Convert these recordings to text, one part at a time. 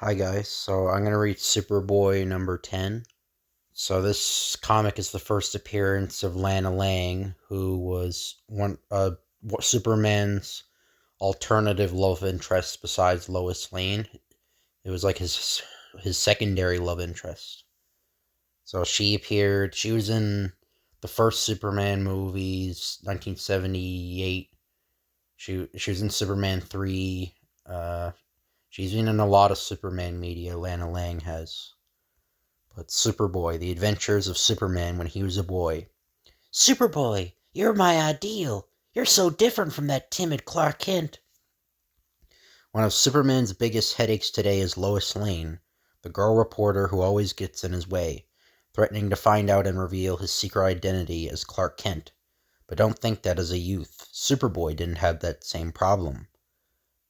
Hi guys, so I'm going to read Superboy number 10. So this comic is the first appearance of Lana Lang, who was Superman's alternative love interest besides Lois Lane. It was like his secondary love interest. So she was in the first Superman movies, 1978. She was in Superman 3. She's been in a lot of Superman media, Lana Lang has. But Superboy, The Adventures of Superman when he was a boy. Superboy, you're my ideal. You're so different from that timid Clark Kent. One of Superman's biggest headaches today is Lois Lane, the girl reporter who always gets in his way, threatening to find out and reveal his secret identity as Clark Kent. But don't think that as a youth, Superboy didn't have that same problem.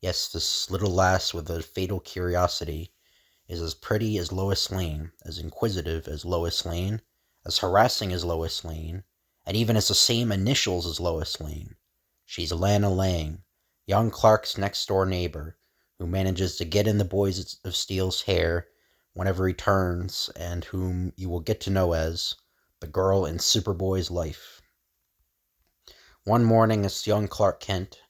Yes, this little lass with a fatal curiosity is as pretty as Lois Lane, as inquisitive as Lois Lane, as harassing as Lois Lane, and even has the same initials as Lois Lane. She's Lana Lang, young Clark's next-door neighbor, who manages to get in the Boys of Steel's hair whenever he turns, and whom you will get to know as the girl in Superboy's life. One morning, this young Clark Kent,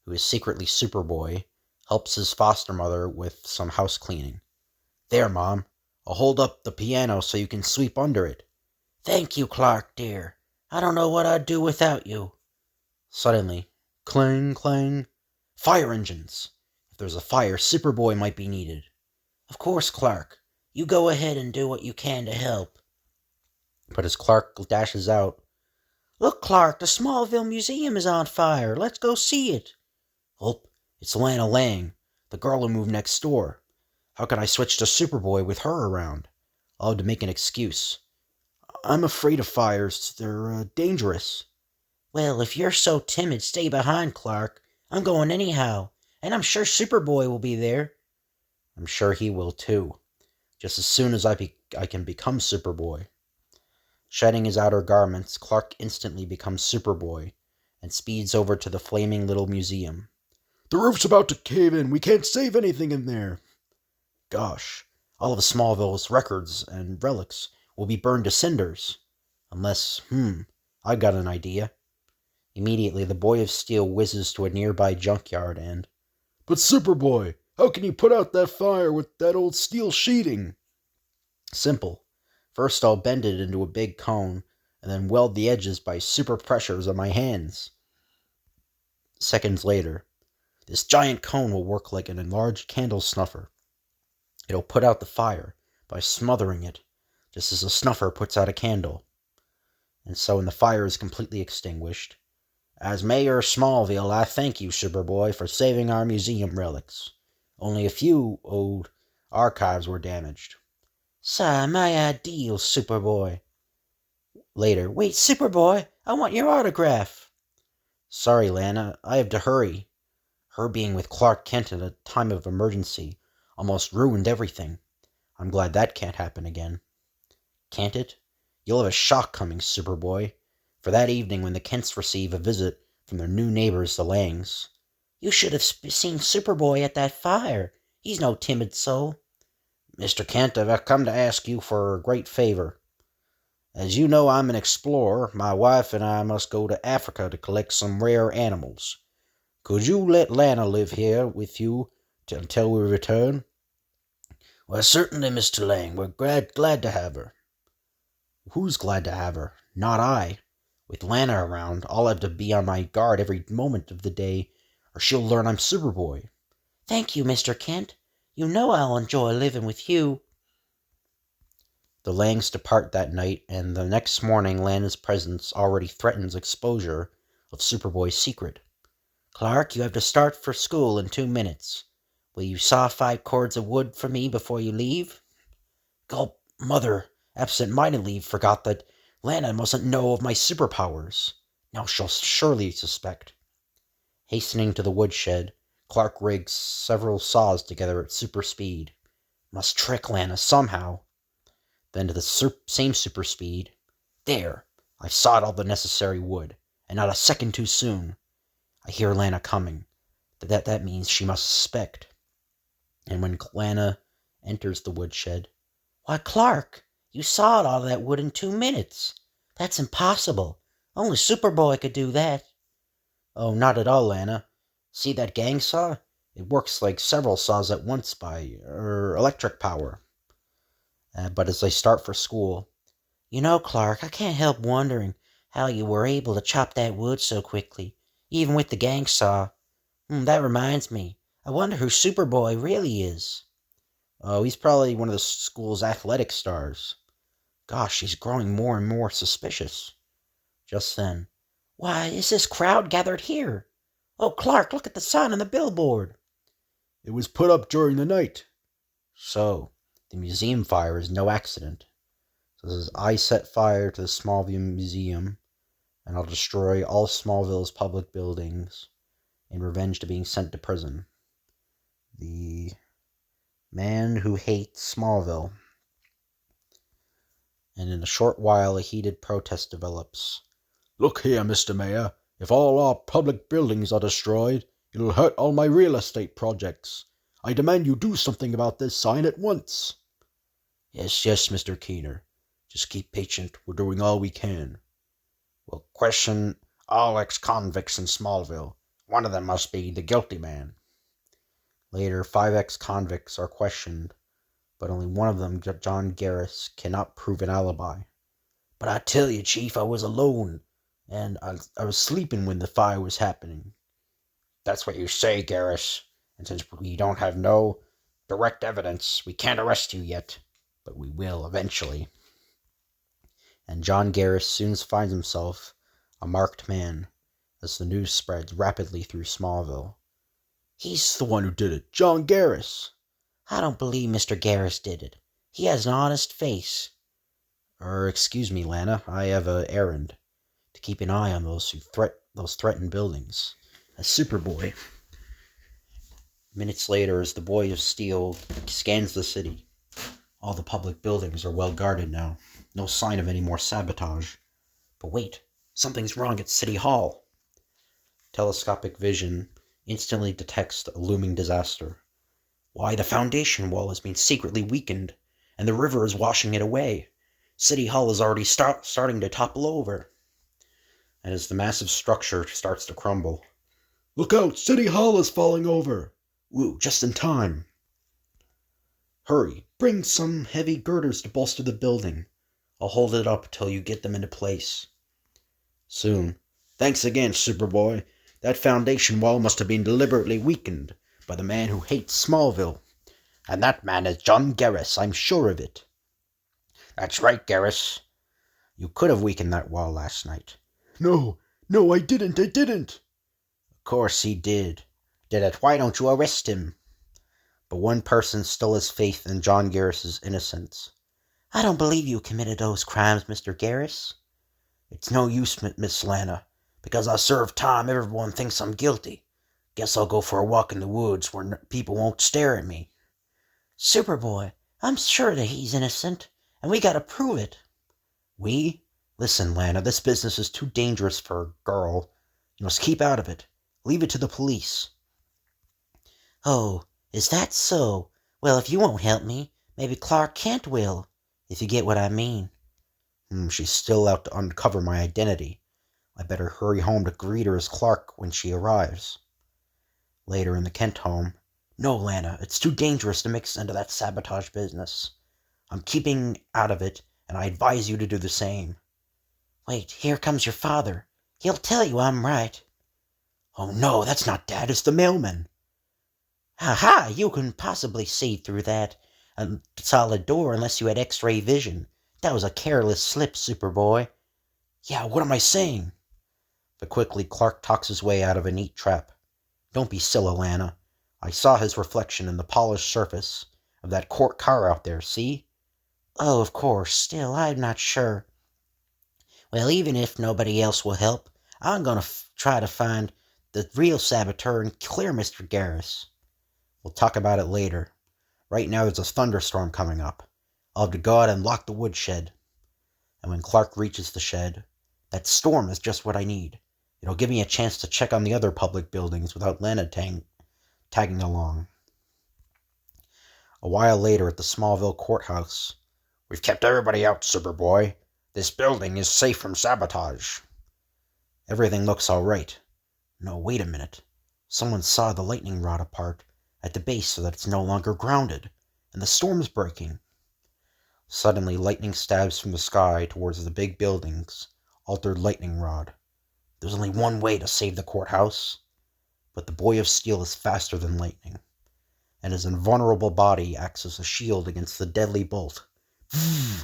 who is secretly Superboy, helps his foster mother with some house cleaning. There, Mom. I'll hold up the piano so you can sweep under it. Thank you, Clark, dear. I don't know what I'd do without you. Suddenly, clang, clang. Fire engines. If there's a fire, Superboy might be needed. Of course, Clark. You go ahead and do what you can to help. But as Clark dashes out, Look, Clark, the Smallville Museum is on fire. Let's go see it. Oh, it's Lana Lang, the girl who moved next door. How can I switch to Superboy with her around? I'll have to make an excuse. I'm afraid of fires. They're dangerous. Well, if you're so timid, stay behind, Clark. I'm going anyhow, and I'm sure Superboy will be there. I'm sure he will, too. Just as soon as I can become Superboy. Shedding his outer garments, Clark instantly becomes Superboy and speeds over to the flaming little museum. The roof's about to cave in. We can't save anything in there. Gosh, all of Smallville's records and relics will be burned to cinders. Unless, I've got an idea. Immediately, the Boy of Steel whizzes to a nearby junkyard and... But Superboy, how can you put out that fire with that old steel sheeting? Simple. First I'll bend it into a big cone, and then weld the edges by super pressures on my hands. Seconds later, this giant cone will work like an enlarged candle snuffer. It'll put out the fire by smothering it, just as a snuffer puts out a candle. And so when the fire is completely extinguished, as Mayor of Smallville, I thank you, Superboy, for saving our museum relics. Only a few old archives were damaged. Sigh, my ideal, Superboy. Later, wait, Superboy, I want your autograph. Sorry, Lana, I have to hurry. Her being with Clark Kent at a time of emergency almost ruined everything. I'm glad that can't happen again. Can't it? You'll have a shock coming, Superboy, for that evening when the Kents receive a visit from their new neighbors, the Langs. You should have seen Superboy at that fire. He's no timid soul. Mr. Kent, I've come to ask you for a great favor. As you know, I'm an explorer. My wife and I must go to Africa to collect some rare animals. Could you let Lana live here with you until we return? Well, certainly, Mr. Lang. We're glad to have her. Who's glad to have her? Not I. With Lana around, I'll have to be on my guard every moment of the day, or she'll learn I'm Superboy. Thank you, Mr. Kent. You know I'll enjoy living with you. The Langs depart that night, and the next morning Lana's presence already threatens exposure of Superboy's secret. Clark, you have to start for school in 2 minutes. Will you saw 5 cords of wood for me before you leave? Gulp, Mother, absent-mindedly forgot that Lana mustn't know of my superpowers. Now she'll surely suspect. Hastening to the woodshed, Clark rigs several saws together at super speed. Must trick Lana somehow. Then to the same super speed. There! I've sawed all the necessary wood, and not a second too soon. I hear Lana coming. That means she must suspect. And when Lana enters the woodshed. Why, Clark, you sawed all that wood in 2 minutes. That's impossible. Only Superboy could do that. Oh, not at all, Lana. See that gang saw? It works like several saws at once by, electric power. But as they start for school... You know, Clark, I can't help wondering how you were able to chop that wood so quickly, even with the gang saw. That reminds me. I wonder who Superboy really is. Oh, he's probably one of the school's athletic stars. Gosh, he's growing more and more suspicious. Just then, why, is this crowd gathered here? Oh, Clark, look at the sign on the billboard. It was put up during the night. So, the museum fire is no accident. So this is, I set fire to the Smallville Museum, and I'll destroy all Smallville's public buildings in revenge to being sent to prison. The man who hates Smallville. And in a short while, a heated protest develops. Look here, Mr. Mayor. If all our public buildings are destroyed, it'll hurt all my real estate projects. I demand you do something about this sign at once. Yes, Mr. Keener. Just keep patient. We're doing all we can. We'll question all ex-convicts in Smallville. One of them must be the guilty man. Later, 5 ex-convicts are questioned, but only one of them, John Garris, cannot prove an alibi. But I tell you, Chief, I was alone, and I was sleeping when the fire was happening. That's what you say, Garris. And since we don't have no direct evidence, we can't arrest you yet. But we will eventually. And John Garris soon finds himself a marked man as the news spreads rapidly through Smallville. He's the one who did it, John Garris. I don't believe Mr. Garris did it. He has an honest face. Excuse me, Lana. I have an errand to keep an eye on those threatened buildings. As Superboy. Minutes later, as the Boy of Steel scans the city, all the public buildings are well guarded now. No sign of any more sabotage. But wait, something's wrong at City Hall. Telescopic vision instantly detects a looming disaster. Why, the foundation wall has been secretly weakened, and the river is washing it away. City Hall is already starting to topple over. And as the massive structure starts to crumble, look out! City Hall is falling over! Woo, just in time. Hurry, bring some heavy girders to bolster the building. I'll hold it up till you get them into place. Soon. Thanks again, Superboy. That foundation wall must have been deliberately weakened by the man who hates Smallville. And that man is John Garris, I'm sure of it. That's right, Garris. You could have weakened that wall last night. No, I didn't. Of course he did. Did it. Why don't you arrest him? But one person still has faith in John Garris's innocence. I don't believe you committed those crimes, Mr. Garris. It's no use, Miss Lana. Because I serve time, everyone thinks I'm guilty. Guess I'll go for a walk in the woods where people won't stare at me. Superboy, I'm sure that he's innocent, and we gotta prove it. We? Listen, Lana, this business is too dangerous for a girl. You must keep out of it. Leave it to the police. Oh, is that so? Well, if you won't help me, maybe Clark Kent will, if you get what I mean. She's still out to uncover my identity. I better hurry home to greet her as Clark when she arrives. Later in the Kent home. No, Lana, it's too dangerous to mix into that sabotage business. I'm keeping out of it, and I advise you to do the same. Wait, here comes your father. He'll tell you I'm right. Oh no, that's not Dad, it's the mailman. Ha! You couldn't possibly see through that solid door unless you had X-ray vision. That was a careless slip, Superboy. Yeah, what am I saying? But quickly Clark talks his way out of a neat trap. Don't be silly, Lana. I saw his reflection in the polished surface of that court car out there, see? Oh, of course. Still, I'm not sure. Well, even if nobody else will help, I'm going to try to find the real saboteur and clear Mr. Garris. We'll talk about it later. Right now there's a thunderstorm coming up. I'll have to go out and lock the woodshed. And when Clark reaches the shed, that storm is just what I need. It'll give me a chance to check on the other public buildings without Lana tagging along. A while later at the Smallville courthouse. We've kept everybody out, Superboy. This building is safe from sabotage. Everything looks all right. No, wait a minute. Someone saw the lightning rod apart at the base so that it's no longer grounded, and the storm's breaking. Suddenly, lightning stabs from the sky towards the big building's altered lightning rod. There's only one way to save the courthouse, but the Boy of Steel is faster than lightning, and his invulnerable body acts as a shield against the deadly bolt.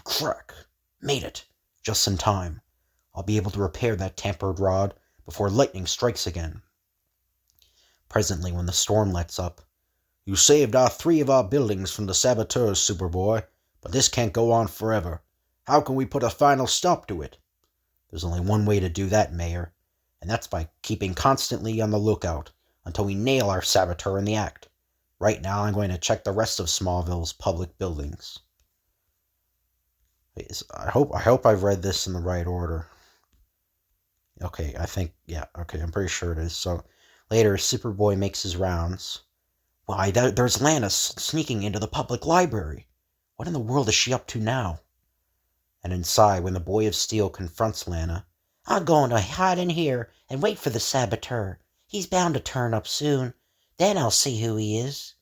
Crack! Made it! Just in time. I'll be able to repair that tampered rod before lightning strikes again. Presently, when the storm lets up, you saved three of our buildings from the saboteurs, Superboy, but this can't go on forever. How can we put a final stop to it? There's only one way to do that, Mayor, and that's by keeping constantly on the lookout until we nail our saboteur in the act. Right now, I'm going to check the rest of Smallville's public buildings. I hope I've read this in the right order. Okay, I'm pretty sure it is. So, later, Superboy makes his rounds. Why, there's Lana sneaking into the public library. What in the world is she up to now? And inside, when the Boy of Steel confronts Lana, I'm going to hide in here and wait for the saboteur. He's bound to turn up soon. Then I'll see who he is.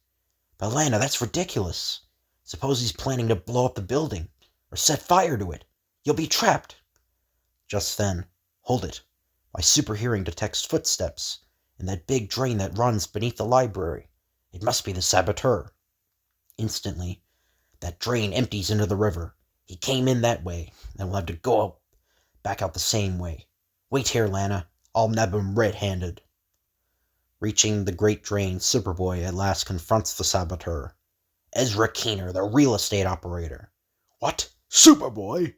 But Lana, that's ridiculous. Suppose he's planning to blow up the building, or set fire to it. You'll be trapped. Just then, hold it. My super hearing detects footsteps in that big drain that runs beneath the library. It must be the saboteur. Instantly, that drain empties into the river. He came in that way, and we'll have to go back out the same way. Wait here, Lana. I'll nab him red-handed. Reaching the great drain, Superboy at last confronts the saboteur. Ezra Keener, the real estate operator. What? Superboy?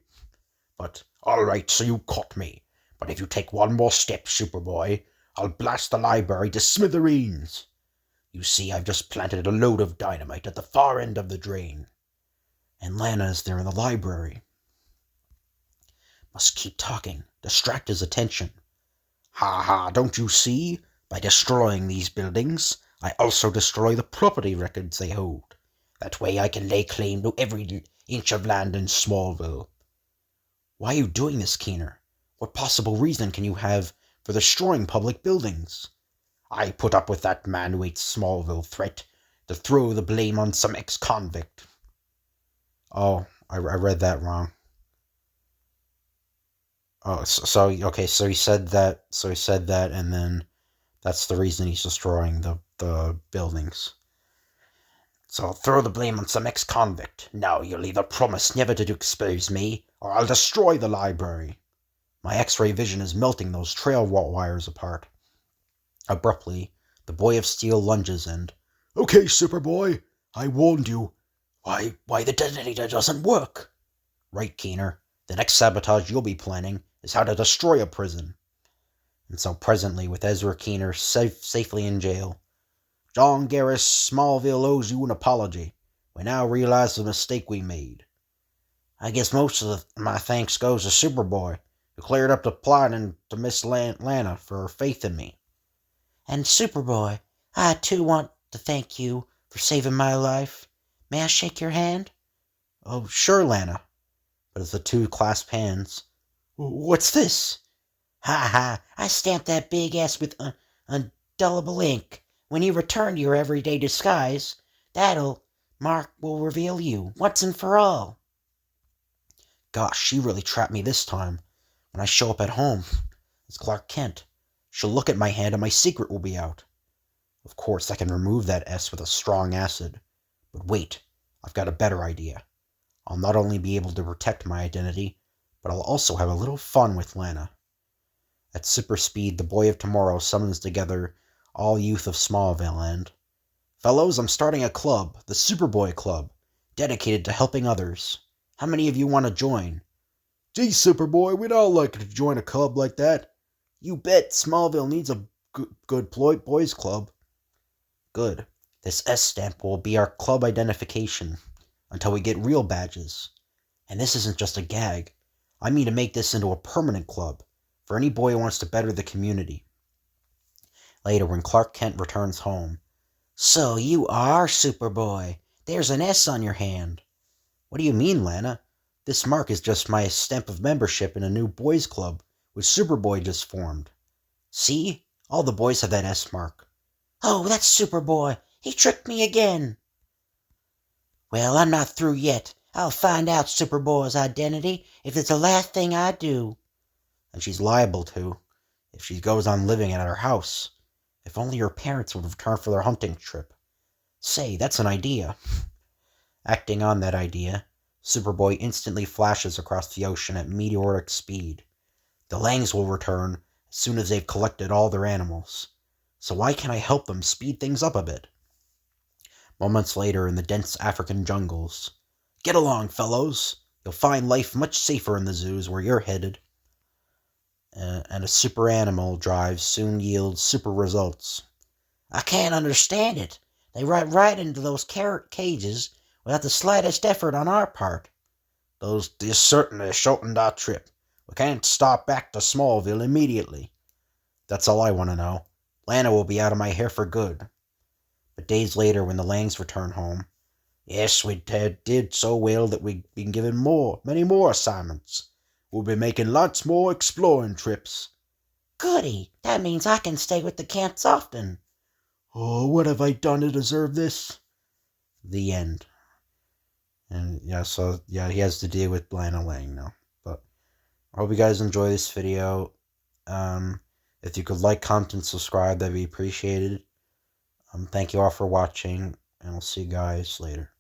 But, all right, so you caught me. But if you take one more step, Superboy, I'll blast the library to smithereens. You see, I've just planted a load of dynamite at the far end of the drain. And Lana is there in the library. Must keep talking, distract his attention. Ha ha, don't you see? By destroying these buildings, I also destroy the property records they hold. That way I can lay claim to every inch of land in Smallville. Why are you doing this, Keener? What possible reason can you have for destroying public buildings? I put up with that man who ate Smallville threat to throw the blame on some ex-convict. Oh, I read that wrong. Oh, so he said that, and then that's the reason he's destroying the buildings. So I'll throw the blame on some ex-convict. Now you'll either promise never to expose me, or I'll destroy the library. My X-ray vision is melting those trail wires apart. Abruptly, the Boy of Steel lunges and... Okay, Superboy, I warned you. Why the detonator doesn't work? Right, Keener. The next sabotage you'll be planning is how to destroy a prison. And so presently, with Ezra Keener safely in jail, John Garris, Smallville owes you an apology. We now realize the mistake we made. I guess most of my thanks goes to Superboy, who cleared up the plot and to Miss Lana for her faith in me. And Superboy, I too want to thank you for saving my life. May I shake your hand? Oh, sure, Lana. But as the two clasp hands, what's this? Ha ha, I stamped that big ass with indelible ink. When you return to your everyday disguise, mark will reveal you, once and for all. Gosh, she really trapped me this time. When I show up at home as Clark Kent, she'll look at my hand and my secret will be out. Of course, I can remove that S with a strong acid. But wait, I've got a better idea. I'll not only be able to protect my identity, but I'll also have a little fun with Lana. At super speed, the Boy of Tomorrow summons together all youth of Smallville and... Fellows, I'm starting a club, the Superboy Club, dedicated to helping others. How many of you want to join? Gee, Superboy, we'd all like to join a club like that. You bet, Smallville needs a good boys club. Good. This S stamp will be our club identification until we get real badges. And this isn't just a gag. I mean to make this into a permanent club for any boy who wants to better the community. Later, when Clark Kent returns home. So you are Superboy. there's an S on your hand. What do you mean, Lana? This mark is just my stamp of membership in a new boys' club, which Superboy just formed. See? All the boys have that S mark. Oh, that's Superboy. He tricked me again. Well, I'm not through yet. I'll find out Superboy's identity if it's the last thing I do. And she's liable to, if she goes on living at our house. If only her parents would return for their hunting trip. Say, that's an idea. Acting on that idea, Superboy instantly flashes across the ocean at meteoric speed. The Langs will return as soon as they've collected all their animals. So why can't I help them speed things up a bit? Moments later in the dense African jungles. Get along, fellows. You'll find life much safer in the zoos where you're headed. And a super animal drive soon yields super results. I can't understand it. They ride right into those carrot cages without the slightest effort on our part. This certainly shortened our trip. We can't start back to Smallville immediately. That's all I want to know. Lana will be out of my hair for good. But days later, when the Langs return home, yes, we did so well that we've been given many more assignments. We'll be making lots more exploring trips. Goody! That means I can stay with the Kents often. Oh, what have I done to deserve this? The end. And yeah, so yeah, he has to deal with Lana Lang now. But I hope you guys enjoy this video. If you could like, comment, and subscribe, that'd be appreciated. Thank you all for watching, and I'll see you guys later.